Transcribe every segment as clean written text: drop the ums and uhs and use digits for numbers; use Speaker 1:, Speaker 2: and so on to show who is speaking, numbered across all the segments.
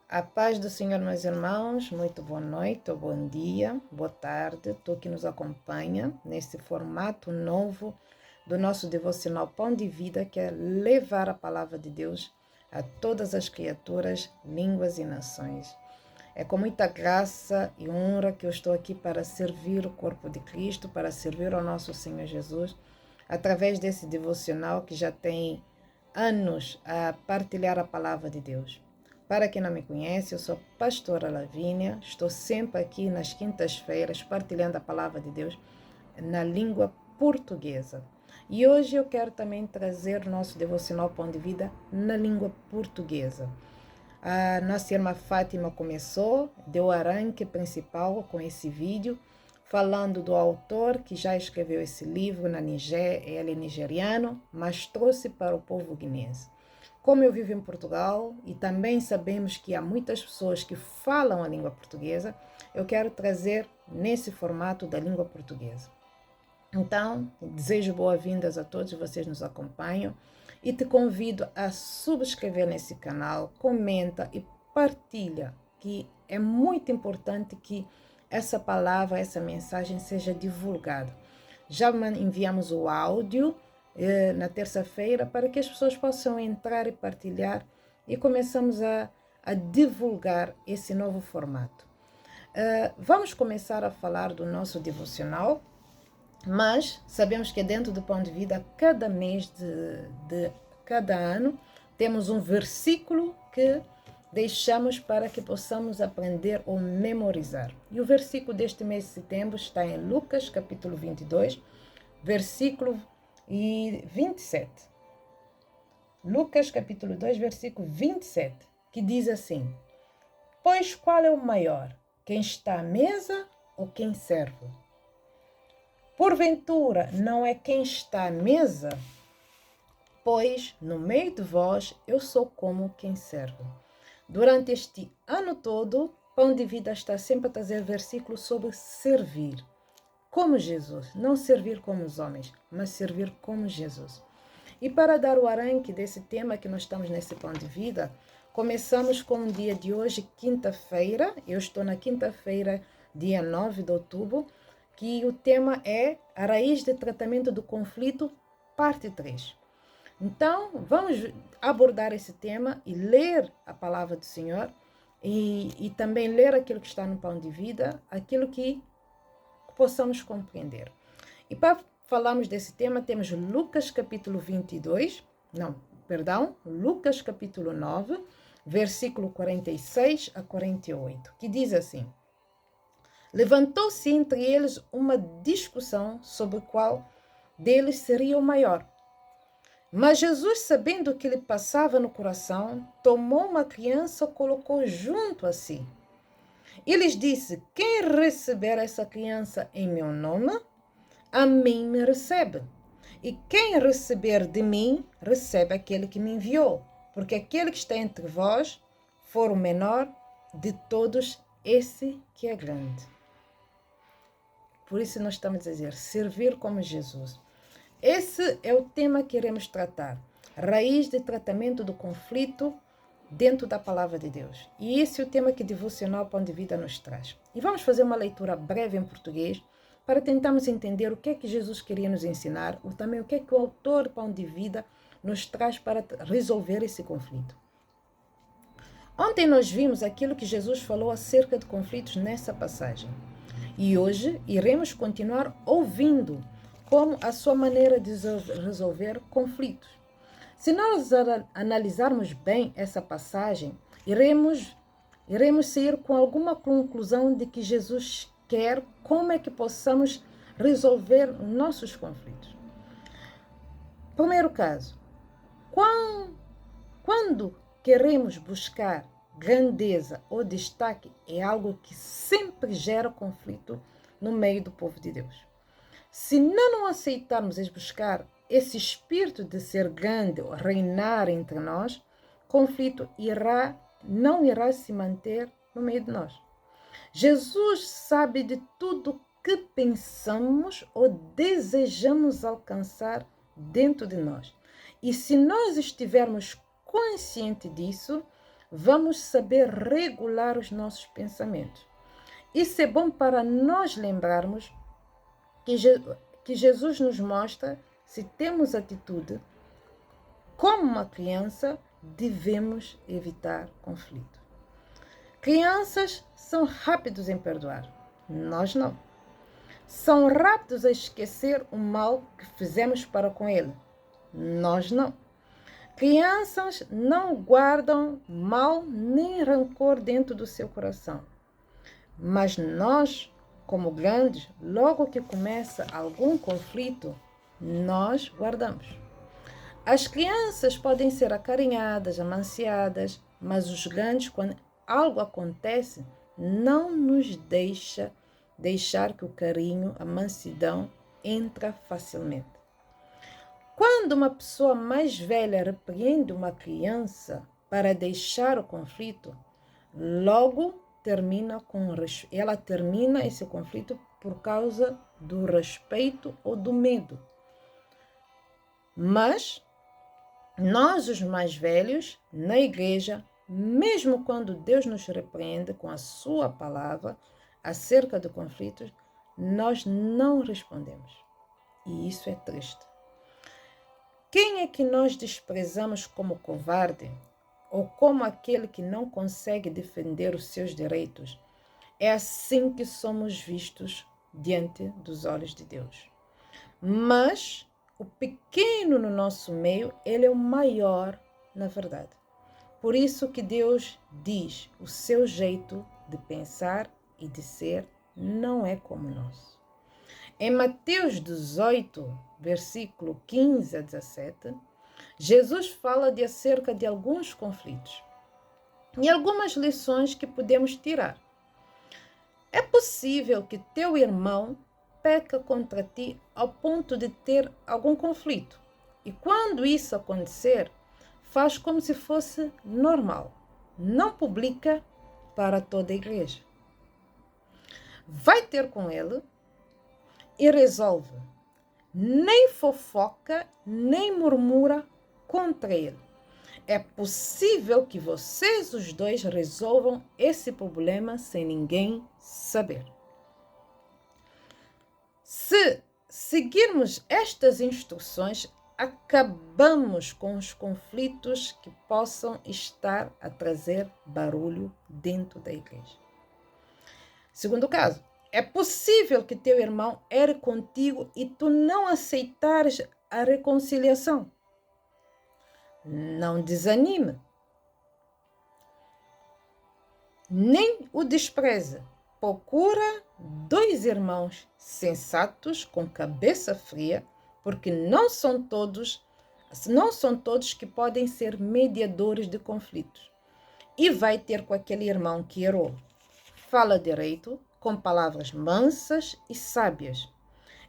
Speaker 1: A paz do Senhor, meus irmãos, muito boa noite, ou bom dia, boa tarde, tu que nos acompanha nesse formato novo do nosso devocional Pão de Vida, que é levar a palavra de Deus a todas as criaturas, línguas e nações. É com muita graça e honra que eu estou aqui para servir o corpo de Cristo, para servir ao nosso Senhor Jesus, através desse devocional que já tem anos a partilhar a palavra de Deus. Para quem não me conhece, eu sou pastora Lavínia, estou sempre aqui nas quintas-feiras partilhando a palavra de Deus na língua portuguesa. E hoje eu quero também trazer o nosso devocional Pão de Vida na língua portuguesa. A nossa irmã Fátima começou, deu o arranque principal com esse vídeo, falando do autor que já escreveu esse livro na Nigéria, ele é nigeriano, mas trouxe para o povo guinense. Como eu vivo em Portugal e também sabemos que há muitas pessoas que falam a língua portuguesa, eu quero trazer nesse formato da língua portuguesa. Então, desejo boas-vindas a todos vocês que nos acompanham e te convido a subscrever nesse canal, comenta e partilha, que é muito importante que essa palavra, essa mensagem seja divulgada. Já enviamos o áudio na terça-feira para que as pessoas possam entrar e partilhar e começamos a divulgar esse novo formato. Vamos começar a falar do nosso devocional, mas sabemos que dentro do Pão de Vida, cada mês de cada ano, temos um versículo que deixamos para que possamos aprender ou memorizar. E o versículo deste mês de setembro está em Lucas, capítulo 22, versículo 27. Lucas, capítulo 2, versículo 27, que diz assim: Pois qual é o maior, quem está à mesa ou quem serve? Porventura, não é quem está à mesa? Pois, no meio de vós, eu sou como quem serve. Durante este ano todo, Pão de Vida está sempre a trazer versículos sobre servir. Como Jesus, não servir como os homens, mas servir como Jesus. E para dar o arranque desse tema que nós estamos nesse Pão de Vida, começamos com o dia de hoje, quinta-feira. Eu estou na quinta-feira, dia 9 de outubro, que o tema é a raiz de tratamento do conflito, parte 3. Então, vamos abordar esse tema e ler a palavra do Senhor e também ler aquilo que está no Pão de Vida, aquilo que possamos compreender. E para falarmos desse tema, temos Lucas capítulo 9, versículo 46 a 48, que diz assim: Levantou-se entre eles uma discussão sobre qual deles seria o maior. Mas Jesus, sabendo o que lhe passava no coração, tomou uma criança e colocou junto a si. E lhes disse: Quem receber essa criança em meu nome, a mim me recebe. E quem receber de mim, recebe aquele que me enviou. Porque aquele que está entre vós for o menor de todos, esse que é grande. Por isso nós estamos a dizer, servir como Jesus. Esse é o tema que iremos tratar. Raiz de tratamento do conflito dentro da palavra de Deus. E esse é o tema que o Devocional Pão de Vida nos traz. E vamos fazer uma leitura breve em português para tentarmos entender o que é que Jesus queria nos ensinar, ou também o que é que o autor Pão de Vida nos traz para resolver esse conflito. Ontem nós vimos aquilo que Jesus falou acerca de conflitos nessa passagem. E hoje iremos continuar ouvindo como a sua maneira de resolver conflitos. Se nós analisarmos bem essa passagem, iremos sair com alguma conclusão de que Jesus quer como é que possamos resolver nossos conflitos. Primeiro caso, quando queremos buscar grandeza ou destaque, é algo que sempre gera conflito no meio do povo de Deus. Se não aceitarmos buscar esse espírito de ser grande, reinar entre nós, conflito não irá se manter no meio de nós. Jesus sabe de tudo que pensamos ou desejamos alcançar dentro de nós. E se nós estivermos conscientes disso, vamos saber regular os nossos pensamentos. Isso é bom para nós lembrarmos que Jesus nos mostra, se temos atitude, como uma criança, devemos evitar conflito. Crianças são rápidos em perdoar, nós não. São rápidos a esquecer o mal que fizemos para com ele, nós não. Crianças não guardam mal nem rancor dentro do seu coração. Mas nós, como grandes, logo que começa algum conflito, nós guardamos. As crianças podem ser acarinhadas, amanciadas, mas os grandes, quando algo acontece, não nos deixar que o carinho, a mansidão, entra facilmente. Quando uma pessoa mais velha repreende uma criança para deixar o conflito, logo ela termina esse conflito por causa do respeito ou do medo. Mas nós, os mais velhos, na igreja, mesmo quando Deus nos repreende com a sua palavra acerca de conflitos, nós não respondemos. E isso é triste. Quem é que nós desprezamos como covarde ou como aquele que não consegue defender os seus direitos? É assim que somos vistos diante dos olhos de Deus. Mas o pequeno no nosso meio, ele é o maior na verdade. Por isso que Deus diz, o seu jeito de pensar e de ser não é como o nosso. Em Mateus 18, versículo 15 a 17, Jesus fala acerca de alguns conflitos e algumas lições que podemos tirar. É possível que teu irmão peca contra ti ao ponto de ter algum conflito. E quando isso acontecer, faz como se fosse normal. Não publica para toda a igreja. Vai ter com ele e resolve. Nem fofoca, nem murmura contra ele. É possível que vocês os dois resolvam esse problema sem ninguém saber. Se seguirmos estas instruções, acabamos com os conflitos que possam estar a trazer barulho dentro da igreja. Segundo caso, é possível que teu irmão erre contigo e tu não aceitares a reconciliação. Não desanime, nem o despreze. Procura dois irmãos sensatos, com cabeça fria, porque não são todos que podem ser mediadores de conflitos. E vai ter com aquele irmão que errou. Fala direito, com palavras mansas e sábias.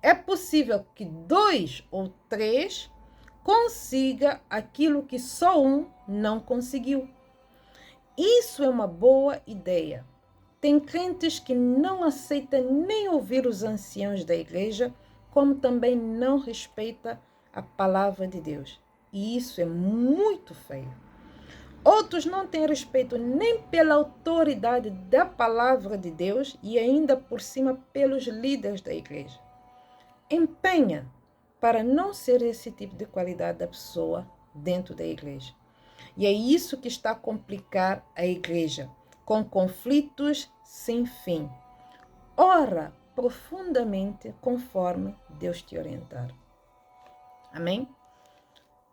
Speaker 1: É possível que 2 ou 3 consiga aquilo que só um não conseguiu. Isso é uma boa ideia. Tem crentes que não aceitam nem ouvir os anciãos da igreja, como também não respeita a palavra de Deus. E isso é muito feio. Outros não têm respeito nem pela autoridade da palavra de Deus e ainda por cima pelos líderes da igreja. Empenha para não ser esse tipo de qualidade da pessoa dentro da igreja. E é isso que está a complicar a igreja, com conflitos sem fim. Ora profundamente conforme Deus te orientar. Amém?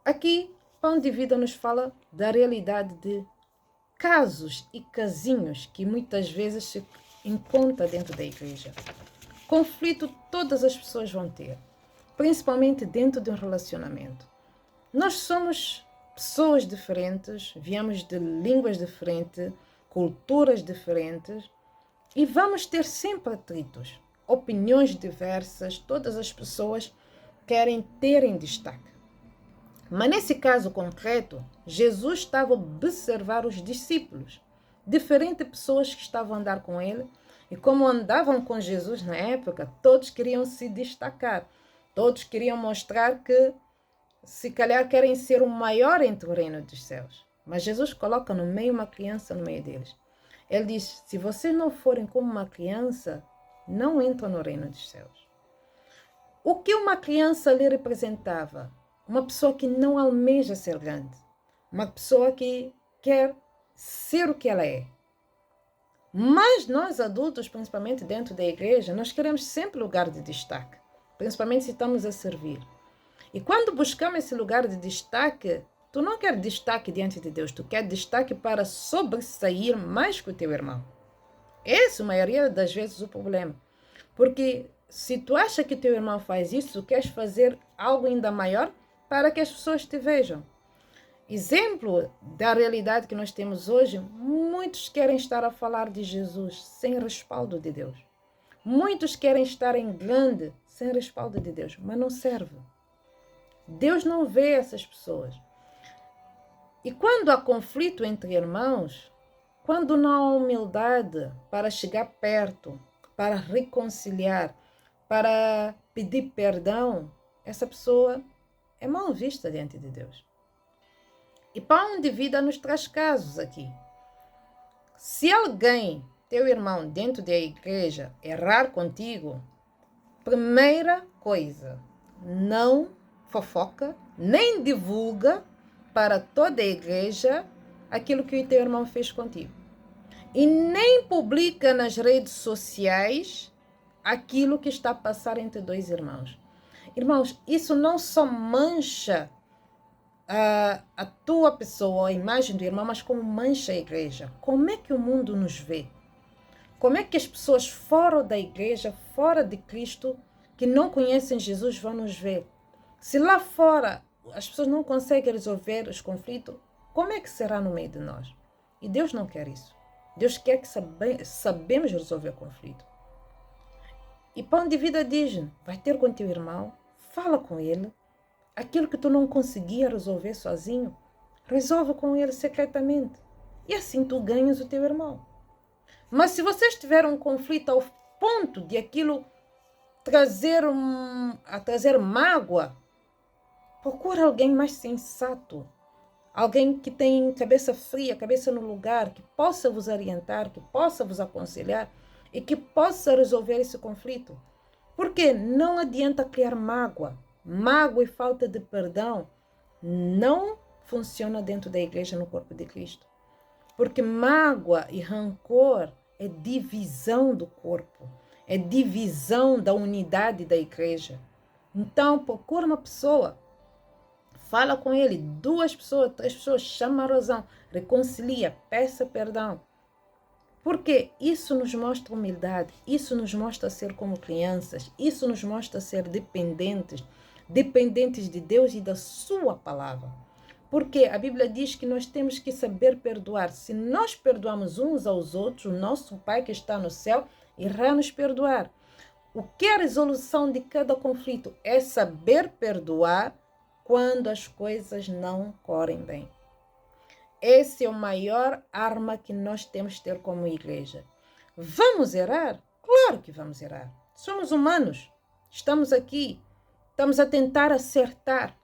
Speaker 1: Aqui, Pão de Vida nos fala da realidade de casos e casinhos que muitas vezes se encontra dentro da igreja. Conflito todas as pessoas vão ter, principalmente dentro de um relacionamento. Nós somos pessoas diferentes, viemos de línguas diferentes, culturas diferentes e vamos ter sempre atritos, opiniões diversas, todas as pessoas querem ter em destaque. Mas nesse caso concreto, Jesus estava a observar os discípulos, diferentes pessoas que estavam a andar com ele, e como andavam com Jesus na época, todos queriam se destacar, todos queriam mostrar que, se calhar, querem ser o maior entre o reino dos céus. Mas Jesus coloca no meio uma criança no meio deles. Ele diz, se vocês não forem como uma criança, não entram no reino dos céus. O que uma criança lhe representava? Uma pessoa que não almeja ser grande. Uma pessoa que quer ser o que ela é. Mas nós adultos, principalmente dentro da igreja, nós queremos sempre lugar de destaque. Principalmente se estamos a servir. E quando buscamos esse lugar de destaque, tu não quer destaque diante de Deus, tu quer destaque para sobressair mais que o teu irmão. Esse, a maioria das vezes, é o problema. Porque se tu acha que teu irmão faz isso, tu queres fazer algo ainda maior para que as pessoas te vejam. Exemplo da realidade que nós temos hoje, muitos querem estar a falar de Jesus sem respaldo de Deus. Muitos querem estar em grande sem respaldo de Deus, mas não serve. Deus não vê essas pessoas. E quando há conflito entre irmãos, quando não há humildade para chegar perto, para reconciliar, para pedir perdão, essa pessoa é mal vista diante de Deus. E Pão de Vida nos traz casos aqui. Se alguém, teu irmão dentro da igreja, errar contigo, primeira coisa, não fofoca, nem divulga para toda a igreja aquilo que o teu irmão fez contigo. E nem publica nas redes sociais aquilo que está a passar entre dois irmãos. Irmãos, isso não só mancha a tua pessoa, a imagem do irmão, mas como mancha a igreja. Como é que o mundo nos vê? Como é que as pessoas fora da igreja, fora de Cristo, que não conhecem Jesus, vão nos ver? Se lá fora as pessoas não conseguem resolver os conflitos, como é que será no meio de nós? E Deus não quer isso. Deus quer que sabemos resolver o conflito. E Pão de Vida diz, vai ter com teu irmão, fala com ele. Aquilo que tu não conseguia resolver sozinho, resolve com ele secretamente. E assim tu ganhas o teu irmão. Mas se vocês tiverem um conflito ao ponto de aquilo trazer mágoa, procura alguém mais sensato. Alguém que tem cabeça fria, cabeça no lugar, que possa vos orientar, que possa vos aconselhar e que possa resolver esse conflito. Porque não adianta criar mágoa. Mágoa e falta de perdão não funciona dentro da igreja no corpo de Cristo. Porque mágoa e rancor é divisão do corpo, é divisão da unidade da igreja. Então, procura uma pessoa, fala com ele, 2 pessoas, 3 pessoas, chama a razão, reconcilia, peça perdão. Porque isso nos mostra humildade, isso nos mostra ser como crianças, isso nos mostra ser dependentes de Deus e da sua palavra. Porque a Bíblia diz que nós temos que saber perdoar. Se nós perdoamos uns aos outros, o nosso Pai que está no céu irá nos perdoar. O que é a resolução de cada conflito? É saber perdoar quando as coisas não correm bem. Essa é a maior arma que nós temos que ter como igreja. Vamos errar? Claro que vamos errar. Somos humanos. Estamos aqui. Estamos a tentar acertar.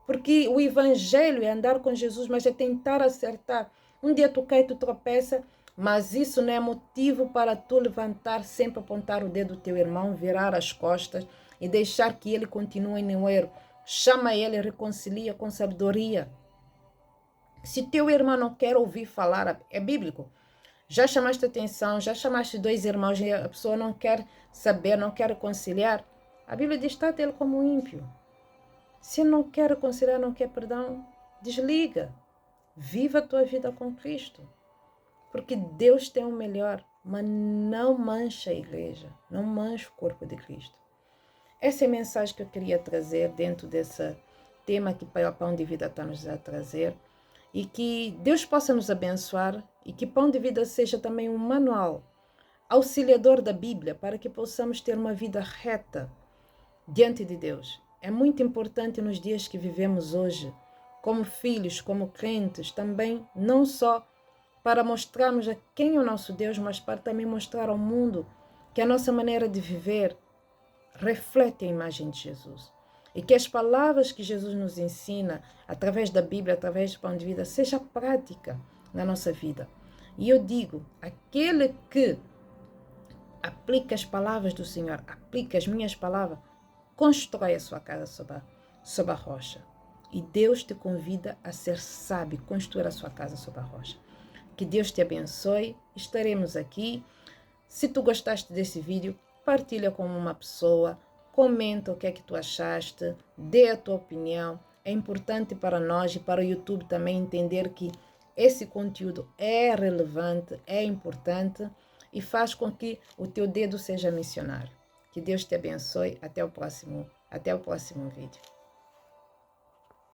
Speaker 1: Porque o evangelho é andar com Jesus, mas é tentar acertar. Um dia tu cai, tu tropeça, mas isso não é motivo para tu levantar, sempre apontar o dedo do teu irmão, virar as costas e deixar que ele continue no erro. Chama ele, reconcilia com sabedoria. Se teu irmão não quer ouvir falar, é bíblico. Já chamaste atenção, já chamaste 2 irmãos e a pessoa não quer saber, não quer reconciliar. A Bíblia diz, trata ele como ímpio. Se não quer reconciliar, não quer perdão, desliga. Viva a tua vida com Cristo. Porque Deus tem o melhor, mas não mancha a igreja, não mancha o corpo de Cristo. Essa é a mensagem que eu queria trazer dentro desse tema que o Pão de Vida está nos a trazer. E que Deus possa nos abençoar e que Pão de Vida seja também um manual auxiliador da Bíblia para que possamos ter uma vida reta diante de Deus. É muito importante nos dias que vivemos hoje, como filhos, como crentes, também não só para mostrarmos a quem é o nosso Deus, mas para também mostrar ao mundo que a nossa maneira de viver reflete a imagem de Jesus. E que as palavras que Jesus nos ensina, através da Bíblia, através do pão de vida, seja prática na nossa vida. E eu digo, aquele que aplica as palavras do Senhor, aplica as minhas palavras, constrói a sua casa sobre a rocha. E Deus te convida a ser sábio, construir a sua casa sobre a rocha. Que Deus te abençoe. Estaremos aqui. Se tu gostaste desse vídeo, partilha com uma pessoa, comenta o que é que tu achaste, dê a tua opinião. É importante para nós e para o YouTube também entender que esse conteúdo é relevante, é importante e faz com que o teu dedo seja missionário. Que Deus te abençoe. Até o próximo vídeo.